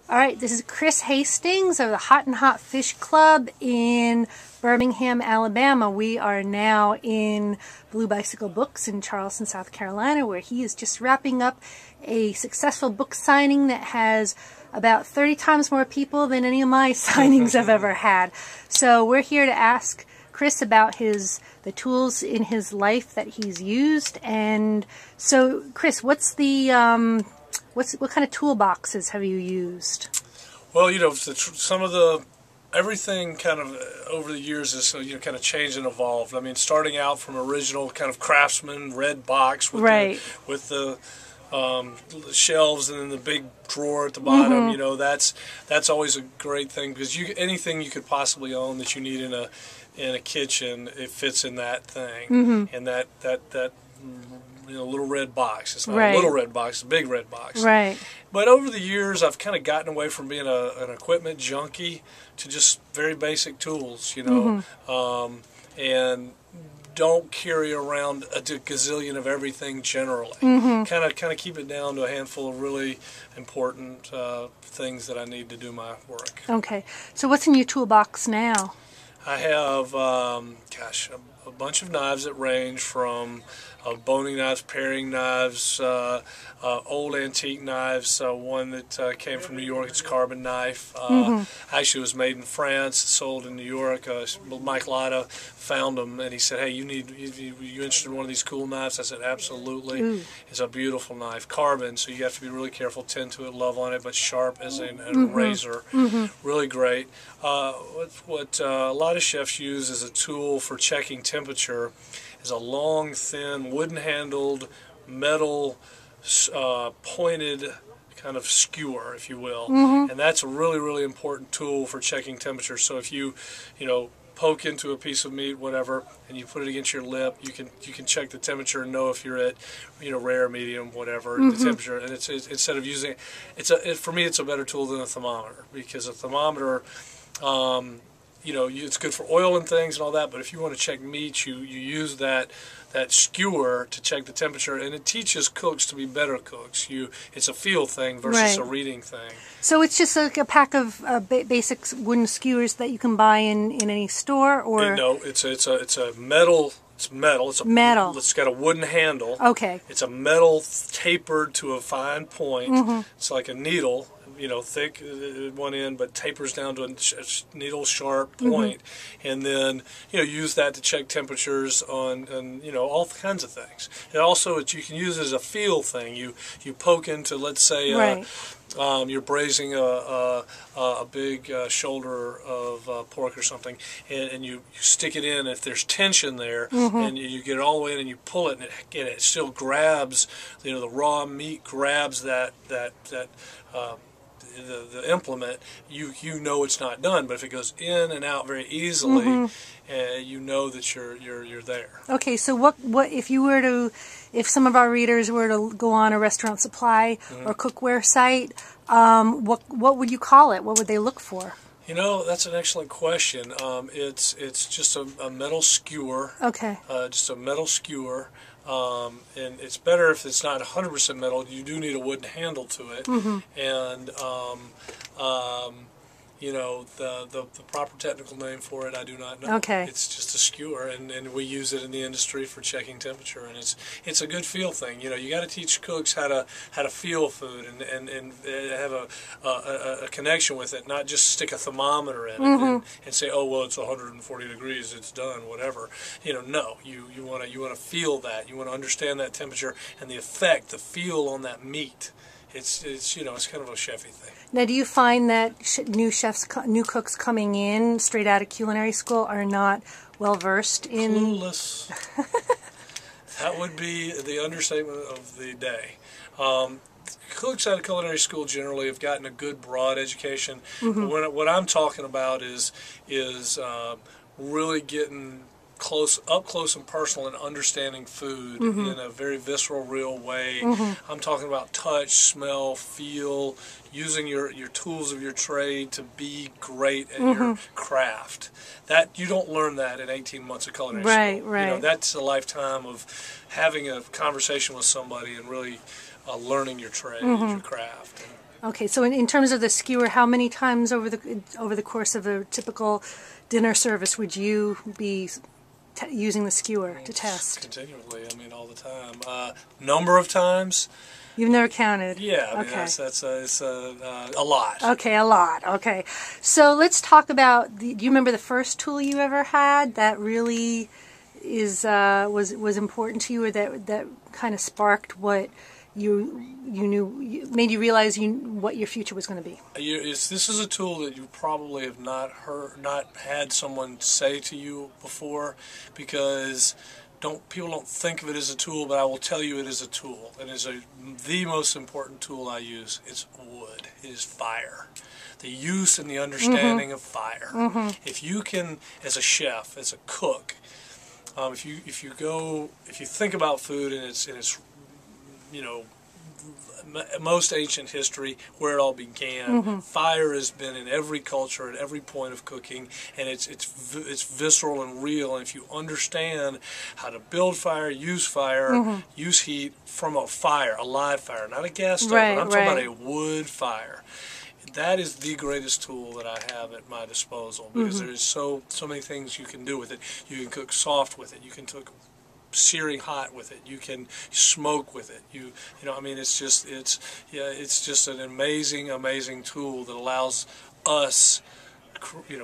All right, this is Chris Hastings of the Hot and Hot Fish Club in Birmingham, Alabama. We are now in Blue Bicycle Books in Charleston, South Carolina, where he is just wrapping up a successful book signing that has about 30 times more people than any of my signings I've ever had. So we're here to ask Chris about the tools in his life that he's used. And so, Chris, what's the what kind of toolboxes have you used? Well, some of everything kind of over the years is kind of changed and evolved. I mean, starting out from original kind of craftsman red box with the shelves and then the big drawer at the bottom. That's always a great thing, because anything you could possibly own that you need in a kitchen, it fits in that thing. And that little red box. It's not a little red box, it's a big red box. Right. But over the years, I've kind of gotten away from being an equipment junkie to just very basic tools, and don't carry around a gazillion of everything generally. Kind of keep it down to a handful of really important things that I need to do my work. Okay. So what's in your toolbox now? I have, a bunch of knives that range from boning knives, paring knives, old antique knives. One that came from New York, it's a carbon knife. Actually, it was made in France, sold in New York. Mike Latta found them, and he said, "Hey, you interested in one of these cool knives?" I said, "Absolutely." It's a beautiful knife, carbon, so you have to be really careful, tend to it, love on it, but sharp as a razor. Really great. What a lot of chefs use as a tool for checking temperature is a long, thin, wooden-handled, metal, pointed kind of skewer, if you will. And that's a really, really important tool for checking temperature. So if you poke into a piece of meat, whatever, and you put it against your lip, you can check the temperature and know if you're at rare, medium, whatever the temperature. And it's instead of using for me, it's a better tool than a thermometer, because a thermometer, it's good for oil and things and all that, but if you want to check meat, you use that skewer to check the temperature, and it teaches cooks to be better cooks. It's a feel thing versus a reading thing. So it's just like a pack of basic wooden skewers that you can buy in any store, or no? It's a metal. It's metal. It's got a wooden handle. Okay. It's a metal tapered to a fine point. It's like a needle. Thick at one end, but tapers down to a needle sharp point, and then use that to check temperatures on all kinds of things. And also, you can use it as a feel thing. You poke into, let's say, you're braising a big shoulder of pork or something, and you stick it in. If there's tension there, and you get it all the way in, and you pull it, and it still grabs. The raw meat grabs that the implement, you know it's not done. But if it goes in and out very easily, you know that you're there. Okay, so what if some of our readers were to go on a restaurant supply or cookware site, what would you call it? What would they look for? That's an excellent question. It's just a metal skewer. Okay. Just a metal skewer. And it's better if it's not 100% metal. You do need a wooden handle to it. And the proper technical name for it, I do not know. Okay. It's just a skewer, and we use it in the industry for checking temperature, and it's a good feel thing. You got to teach cooks how to feel food and have a connection with it, not just stick a thermometer in it and say, oh well, it's 140 degrees, it's done, whatever. No, you want to feel that. You want to understand that temperature and the effect, the feel on that meat. It's kind of a chefy thing. Now, do you find that new cooks coming in straight out of culinary school are not well versed in? Clueless. That would be the understatement of the day. Cooks out of culinary school generally have gotten a good broad education. But what I'm talking about is really getting up close and personal and understanding food in a very visceral, real way. I'm talking about touch, smell, feel, using your tools of your trade to be great at your craft. That you don't learn that in 18 months of culinary school. Right. That's a lifetime of having a conversation with somebody and really learning your trade, your craft. Okay, so in terms of the skewer, how many times over the course of a typical dinner service would you be using the skewer to test? Continually, I mean, all the time. Number of times? You've never counted? Yeah, I mean, okay. it's a lot. Okay, a lot. Okay, so let's talk about. Do you remember the first tool you ever had that really was important to you, or that kind of sparked what you knew, made you realize what your future was going to be? This is a tool that you probably have not had someone say to you before, because people don't think of it as a tool, but I will tell you it is a tool. It is the most important tool I use. It's wood. It is fire. The use and the understanding of fire. If you can, as a chef, as a cook, if you think about food and its most ancient history, where it all began, fire has been in every culture at every point of cooking, and it's visceral and real. And if you understand how to build fire, use heat from a fire, a live fire, not a gas stove, Right, but I'm talking right. about a wood fire. That is the greatest tool that I have at my disposal, because there is so many things you can do with it. You can cook soft with it. You can cook searing hot with it. You can smoke with it. You know, I mean, it's just an amazing tool that allows us,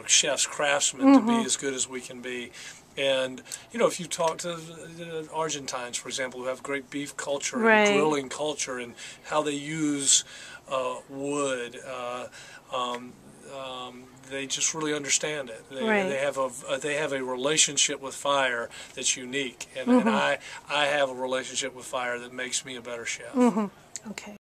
chefs, craftsmen, to be as good as we can be. And if you talk to the Argentines, for example, who have great beef culture Right. and grilling culture, and how they use wood, they just really understand it. Right. They have a relationship with fire that's unique, and I have a relationship with fire that makes me a better chef. Okay.